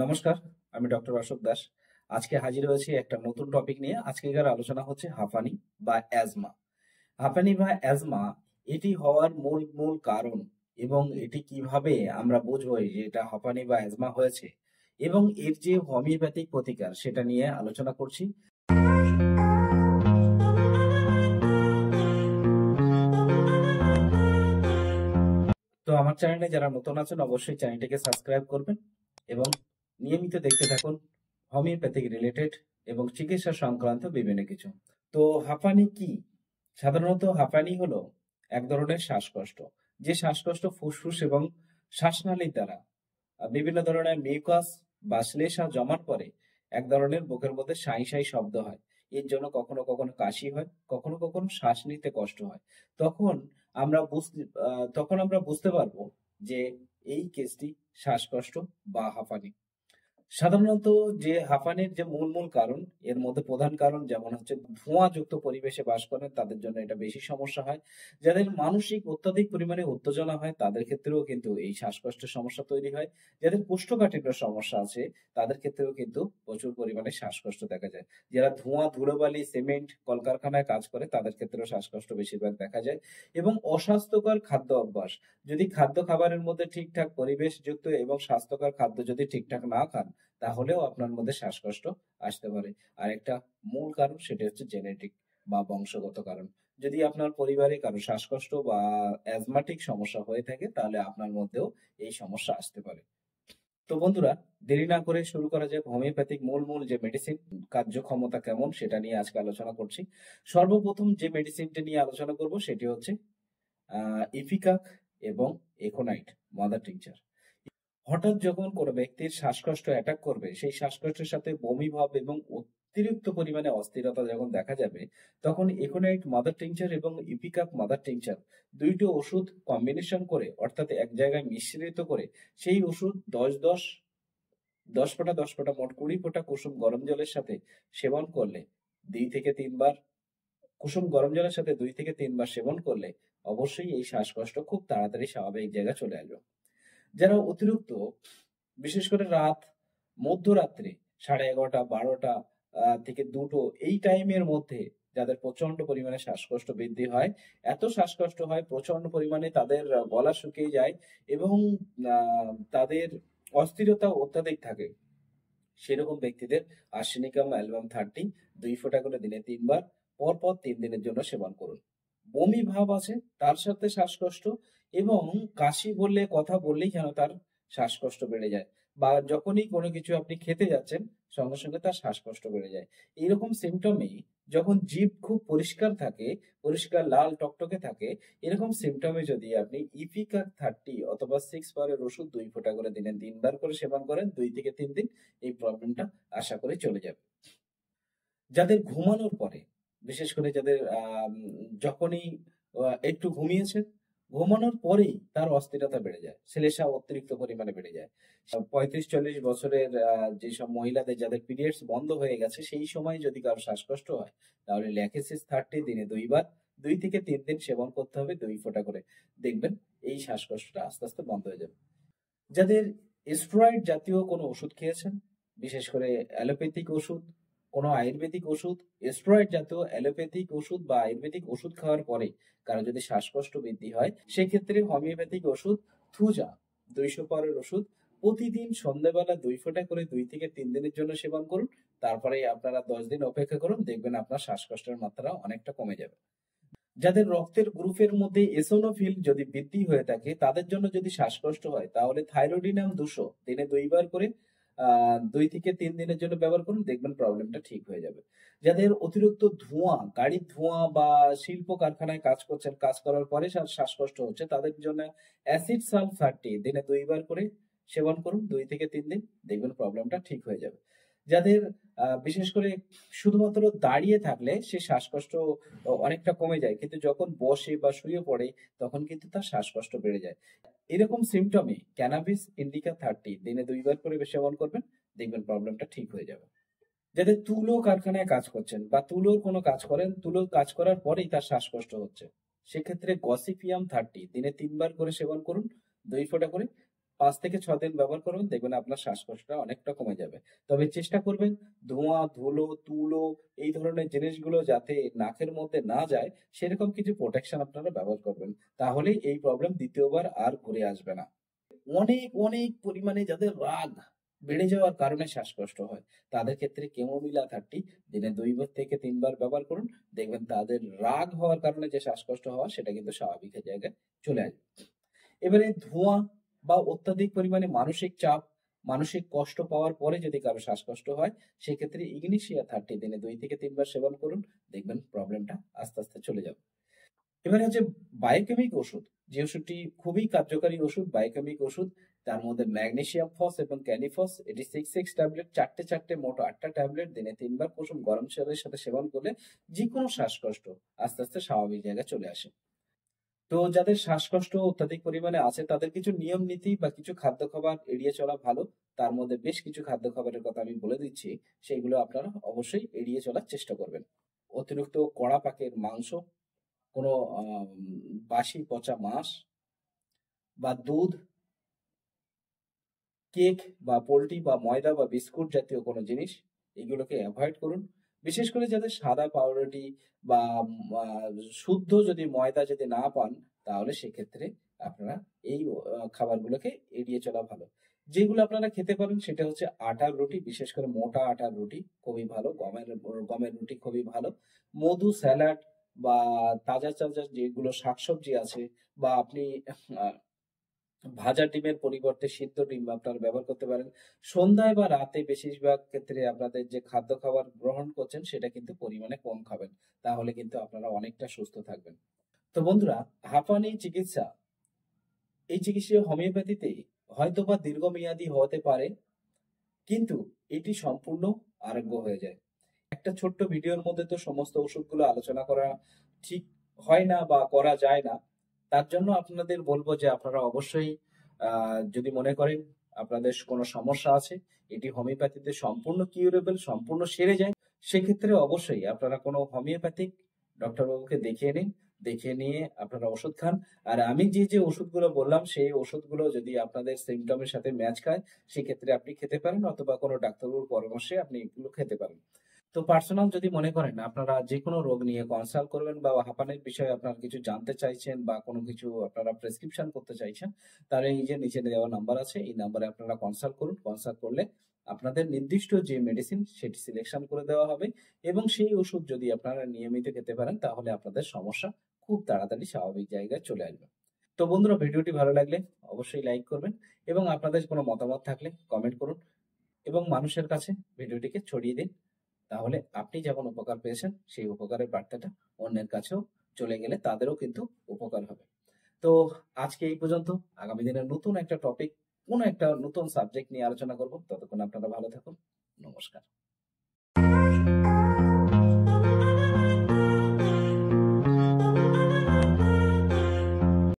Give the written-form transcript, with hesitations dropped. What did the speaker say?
নমস্কার, আমি ডক্টর অশোক দাস। আজকে হাজির হয়েছি একটা নতুন টপিক নিয়ে। আজকের আলোচনা হচ্ছে হাঁপানি বা অ্যাজমা। হাঁপানি বা অ্যাজমা এটি হওয়ার মূল মূল কারণ এবং এটি কিভাবে আমরা বুঝবো যে এটা হাঁপানি বা অ্যাজমা হয়েছে এবং এর যে হোমিওপ্যাথিক প্রতিকার সেটা নিয়ে আলোচনা করছি। তো আমার চ্যানেলে যারা নতুন আছেন অবশ্যই চ্যানেলটিকে সাবস্ক্রাইব করবেন এবং নিয়মিত দেখতে থাকুন হোমিওপ্যাথিক রিলেটেড এবং চিকিৎসা সংক্রান্ত বিভিন্ন কিছু। তো হাঁপানি কি? সাধারণত হাঁপানি হলো এক ধরনের শ্বাসকষ্ট, যে শ্বাসকষ্ট ফুসফুস এবং শ্বাসনালীর দ্বারা বিভিন্ন ধরনের মিউকাস বা শ্লেষ্মা জমার পরে এক ধরনের বুকের মধ্যে সাঁই সাঁই শব্দ হয়। এর জন্য কখনো কখনো কাশি হয়, কখনো কখনো শ্বাস নিতে কষ্ট হয়। তখন তখন আমরা বুঝতে পারবো যে এই কেসটি শ্বাসকষ্ট বা হাঁপানি। সাধারণত যে হাঁপানির যে মূল মূল কারণ, এর মধ্যে প্রধান কারণ যেমন হচ্ছে ধোঁয়াযুক্ত পরিবেশে বাস করেন তাদের জন্য এটা বেশি সমস্যা হয়। যাদের মানসিক অত্যাধিক পরিমাণে উত্তেজনা হয় তাদের ক্ষেত্রেও কিন্তু এই শ্বাসকষ্টের সমস্যা তৈরি হয়। যাদের কোষ্ঠকাঠিন্য সমস্যা আছে তাদের ক্ষেত্রেও কিন্তু প্রচুর পরিমাণে শ্বাসকষ্ট দেখা যায়। যারা ধোঁয়া, ধুলোবালি, সিমেন্ট, কলকারখানায় কাজ করে তাদের ক্ষেত্রেও শ্বাসকষ্ট বেশিরভাগ দেখা যায়। এবং অস্বাস্থ্যকর খাদ্য অভ্যাস, যদি খাদ্য খাবারের মধ্যে ঠিকঠাক পরিবেশযুক্ত এবং স্বাস্থ্যকর খাদ্য যদি ঠিকঠাক না খান তাহলেও আপনার মধ্যে শ্বাসকষ্ট আসতে পারে। আরেকটা মূল কারণ সেটা হচ্ছে জেনেটিক বা বংশগত কারণ। যদি আপনার পরিবারে কারো শ্বাসকষ্ট বা অ্যাজমাটিক সমস্যা হয়ে থাকে তাহলে আপনার মধ্যেও এই সমস্যা আসতে পারে। তো বন্ধুরা, দেরি না করে শুরু করা যাক হোমিওপ্যাথিক মূল মূল যে মেডিসিন কার্যক্ষমতা কেমন সেটা নিয়ে আজকে আলোচনা করছি। সর্বপ্রথম যে মেডিসিনটা নিয়ে আলোচনা করব সেটি হচ্ছে ইফিকাক এবং একোনাইট মাদার টিংচার। হঠাৎ যখন কোনো ব্যক্তির শ্বাসকষ্ট অ্যাটাক করবে, সেই শ্বাসকষ্টের সাথে বমি ভাব এবং অতিরিক্ত পরিমাণে অস্থিরতা যখন দেখা যাবে, তখন এकोनाइट মাদার টিংচার এবং ইপিকাপ মাদার টিংচার দুইটি ওষুধ কম্বিনেশন করে অর্থাৎ এক জায়গায় মিশ্রিত করে সেই ওষুধ 10 ফোঁটা মোট 20 ফোঁটা কুসুম গরম জলের সাথে সেবন করলে 2 থেকে 3 বার কুসুম গরম জলের সাথে 2 থেকে 3 বার সেবন করলে অবশ্যই এই শ্বাসকষ্ট খুব তাড়াতাড়ি স্বাভাবিক জায়গায় চলে আসবে। যারা অতিরিক্ত, বিশেষ করে মধ্যরাত্রে 11:30 12টা থেকে 2টো এই টাইমের মধ্যে যাদের প্রচন্ড পরিমাণে শ্বাসকষ্ট বৃদ্ধি হয়, এত শ্বাসকষ্ট হয় প্রচন্ড পরিমাণে তাদের গলা শুকিয়ে যায় এবং তাদের অস্থিরতা অত্যাধিক থাকে। সেরকম ব্যক্তিদের আর্সেনিকাম অ্যালবাম 30 2 ফোঁটা করে দিনে 3 বার পরপর 3 দিনের জন্য সেবন করুন। বমি ভাব আছে, তার সাথে শ্বাসকষ্ট এবং কাশি বললে কথা বললেই যেন তার শ্বাসকষ্ট বেড়ে যায়, বা যখনই কোনো কিছু আপনি খেতে যাচ্ছেন সঙ্গে সঙ্গে তার শ্বাসকষ্ট বেড়ে যায়। এইরকম সিমটমে যখন জিভ খুব পরিষ্কার থাকে, পরিষ্কার লাল টকটকে থাকে, এরকম সিমটমে যদি আপনি ইপিকাক 30 অথবা 6 বারের ওষুধ 2 ফোঁটা করে দিনে 3 বার করে সেবন করেন 2 থেকে 3 দিন, এই প্রবলেমটা আশা করি চলে যাবে। যাদের ঘুমানোর পরে, বিশেষ করে যাদের যখনই একটু ঘুমিয়েছেন, ঘুমানোর পরেই তার অস্থিরতা বেড়ে যায়। শ্লেষ্মা অতিরিক্ত পরিমাণে বেড়ে যায়। 35-40 বছরের যেসব মহিলাদের যাদের পিরিয়ডস বন্ধ হয়ে গেছে সেই সময় যদি কারো শ্বাসকষ্ট হয় তাহলে ল্যাকেসিস 30 দিনে 2 বার 2 থেকে 3 দিন সেবন করতে হবে 2 ফোঁটা করে। দেখবেন এই শ্বাসকষ্টটা আস্তে আস্তে বন্ধ হয়ে যাবে। যাদের স্টেরয়েড জাতীয় কোনো ওষুধ খেয়েছেন, বিশেষ করে অ্যালোপ্যাথিক ওষুধ, কোনো আয়ুর্বেদিক ওষুধ, স্টেরয়েড জাতীয় অ্যালোপ্যাথিক ওষুধ বা আয়ুর্বেদিক ওষুধ খাওয়ার পরে কারো যদি শ্বাসকষ্ট বৃদ্ধি হয়, সেক্ষেত্রে হোমিওপ্যাথিক ওষুধ থুজা 200 পাওয়ারের ওষুধ প্রতিদিন সন্ধ্যাবেলা 2 ফোঁটা করে 2 থেকে 3 দিনের জন্য সেবন করুন। তারপরে আপনারা 10 দিন অপেক্ষা করুন, দেখবেন আপনার শ্বাসকষ্টের মাত্রা অনেকটা কমে যাবে। যাদের রক্তের গ্রুপের মধ্যে এসোনোফিল যদি বৃদ্ধি হয়ে থাকে তাদের জন্য যদি শ্বাসকষ্ট হয় তাহলে থাইরোডিনাম 200 দিনে 2 বার করে 2 থেকে 3 দিনের জন্য ব্যবহার করুন, দেখবেন প্রবলেমটা ঠিক হয়ে যাবে। যাদের অতিরিক্ত ধোঁয়া, গাড়ির ধোঁয়া বা শিল্প কারখানায় কাজ করছেন, কাজ করার পরে শ্বাসকষ্ট হচ্ছে, তাদের জন্য অ্যাসিড সালফ 30 দিনে 2 বার করে সেবন করুন 2 থেকে 3 দিন, দেখবেন প্রবলেমটা ঠিক হয়ে যাবে। যাদের বিশেষ করে শুধুমাত্র দাঁড়িয়ে থাকলে সে শ্বাসকষ্ট অনেকটা কমে যায়, কিন্তু যখন বসে বা শুয়ে পড়ে তখন কিন্তু তার শ্বাসকষ্ট বেড়ে যায়। এরকম সিমটমে ক্যানাবিস ইন্ডিকা 30 দিনে 2 বার করে সেবন করবেন, দেখবেন প্রবলেমটা ঠিক হয়ে যাবে। যাদের তুলো কারখানায় কাজ করছেন বা তুলোর কোনো কাজ করেন, তুলোর কাজ করার পরেই তার শ্বাসকষ্ট হচ্ছে, সেক্ষেত্রে গসিপিয়াম 30 দিনে 3 বার করে সেবন করুন 2 ফোঁটা করে 5 থেকে 6 দিন ব্যবহার করবেন, দেখবেন আপনার শ্বাসকষ্টটা অনেকটা কমে যাবে। তবে চেষ্টা করবেন ধোঁয়া, ধুলো, তুলো এই ধরনের জিনিসগুলো যাতে নাকের মধ্যে না যায় সেরকম কিছু প্রোটেকশন আপনারা ব্যবহার করবেন। তাহলেই এই প্রবলেম ২য় বার আর ঘুরে আসবে না। অনেক পরিমাণে যাদের রাগ বেড়ে যাওয়ার কারণে শ্বাসকষ্ট হয়, তাদের ক্ষেত্রে ক্যামোমিলা 30 দিনে ২ বার থেকে ৩ বার ব্যবহার করুন। দেখবেন তাদের রাগ হওয়ার কারণে যে শ্বাসকষ্ট হওয়া সেটা কিন্তু স্বাভাবিকের জায়গায় চলে আসবে। এবারে ধোঁয়া বা অত্যাধিক পরিমাণে মানসিক চাপ, মানসিক কষ্ট পাওয়ার পরে যদি কারো শ্বাসকষ্ট হয়, সেক্ষেত্রে ইগনিশিয়া 30 দিনে ২ থেকে ৩ বার সেবন করুন। দেখবেন প্রবলেমটা আস্তে চলে যাবে। এবারে হচ্ছে বায়োকেমিক ওষুধ, যে ওষুধটি খুবই কার্যকারী ওষুধ, বায়োকেমিক ওষুধ। তার মধ্যে ম্যাগনেসিয়াম ফস এবং ক্যানিফস, এটি 6 ট্যাবলেট, 4টে মোট 8টা ট্যাবলেট দিনে ৩ বার কুসুম গরম জলের সাথে সেবন করলে যেকোনো শ্বাসকষ্ট আস্তে স্বাভাবিক জায়গায় চলে আসে। তো যাদের শ্বাসকষ্ট অত্যাধিক পরিমাণে আছে তাদের কিছু নিয়ম নীতি বা কিছু খাদ্য খাবার এড়িয়ে চলা ভালো। তার মধ্যে বেশ কিছু খাদ্য খাবারের কথা আমি বলে দিচ্ছি, সেইগুলো আপনারা অবশ্যই এড়িয়ে চলার চেষ্টা করবেন। অতিরিক্ত কড়া পাকের মাংস, কোনো বাসি পচা মাছ বা দুধ, কেক বা পোল্ট্রি বা ময়দা বা বিস্কুট জাতীয় কোনো জিনিস, এগুলোকে অ্যাভয়েড করুন। বিশেষ করে যাদের সাদা পাউরুটি বা শুদ্ধ যদি ময়দা যদি না পান, তাহলে সেক্ষেত্রে আপনারা এই খাবারগুলোকে এড়িয়ে চলা ভালো। যেগুলো আপনারা খেতে পারেন সেটা হচ্ছে আটার রুটি, বিশেষ করে মোটা আটার রুটি খুবই ভালো, গমের রুটি খুবই ভালো। মধু, স্যালাড বা তাজা যেগুলো শাকসবজি আছে, বা আপনি আহ, ভাজা ডিমের পরিবর্তে সিদ্ধ ডিম আপনারা ব্যবহার করতে পারেন। সন্ধ্যায় বা রাতে বেশিরভাগ ক্ষেত্রে আপনাদের যে খাদ্য খাবার গ্রহণ করছেন সেটা কিন্তু পরিমাণে কম খাবেন। তাহলে কিন্তু আপনারা অনেকটা সুস্থ থাকবেন। তো বন্ধুরা, হাঁপানি চিকিৎসা, এই চিকিৎসা হোমিওপ্যাথিতে হয়তোবা দীর্ঘমেয়াদী হতে পারে, কিন্তু এটি সম্পূর্ণ আরোগ্য হয়ে যায়। একটা ছোট্ট ভিডিওর মধ্যে তো সমস্ত ওষুধগুলো আলোচনা করা ঠিক হয় না বা করা যায় না। তার জন্য আপনাদের বলবো যে আপনারা অবশ্যই যদি মনে করেন আপনাদের কোনো সমস্যা আছে, এটি হোমিওপ্যাথিতে সম্পূর্ণ কিউরেবল, সম্পূর্ণ সেরে যায়, সেক্ষেত্রে অবশ্যই আপনারা কোনো হোমিওপ্যাথিক ডক্টরবাবুকে দেখিয়ে নিন। দেখিয়ে নিয়ে আপনারা ওষুধ খান। আর আমি যে ওষুধগুলো বললাম সেই ওষুধগুলো যদি আপনাদের সিমটমের সাথে ম্যাচ খায়, সেক্ষেত্রে আপনি খেতে পারেন, অথবা কোনো ডাক্তারবাবুর পরামর্শে আপনি এগুলো খেতে পারেন। তো পার্সোনাল যদি মনে করেন আপনারা যেকোনো রোগ নিয়ে কনসাল্ট করবেন বা হাঁপানির বিষয়ে আপনারা কিছু জানতে চাইছেন বা কোনো কিছু আপনারা প্রেসক্রিপশন করতে চাইছেন, তাহলে এই যে নিচে দেওয়া নাম্বার আছে এই নাম্বারে আপনারা কনসাল্ট করুন। কনসাল্ট করলে আপনাদের নির্দিষ্ট যে মেডিসিন সেটি সিলেকশন করে দেওয়া হবে, এবং সেই ওষুধ যদি আপনারা নিয়মিত খেতে পারেন তাহলে আপনাদের সমস্যা খুব তাড়াতাড়ি স্বাভাবিক জায়গায় চলে আসবে। তো বন্ধুরা, ভিডিওটি ভালো লাগলে অবশ্যই লাইক করবেন, এবং আপনাদের কোনো মতামত থাকলে কমেন্ট করুন, এবং মানুষের কাছে ভিডিওটিকে ছড়িয়ে দিন। তাহলে আপনি যেমন উপকার পেয়েছেন সেই উপকারের বার্তাটা অন্যের কাছেও চলে গেলে তাদেরও কিন্তু উপকার হবে। তো আজকে এই পর্যন্ত। আগামী দিনে নতুন একটা টপিক, কোনো একটা নতুন সাবজেক্ট নিয়ে আলোচনা করব। ততক্ষণ আপনারা ভালো থাকুন। নমস্কার।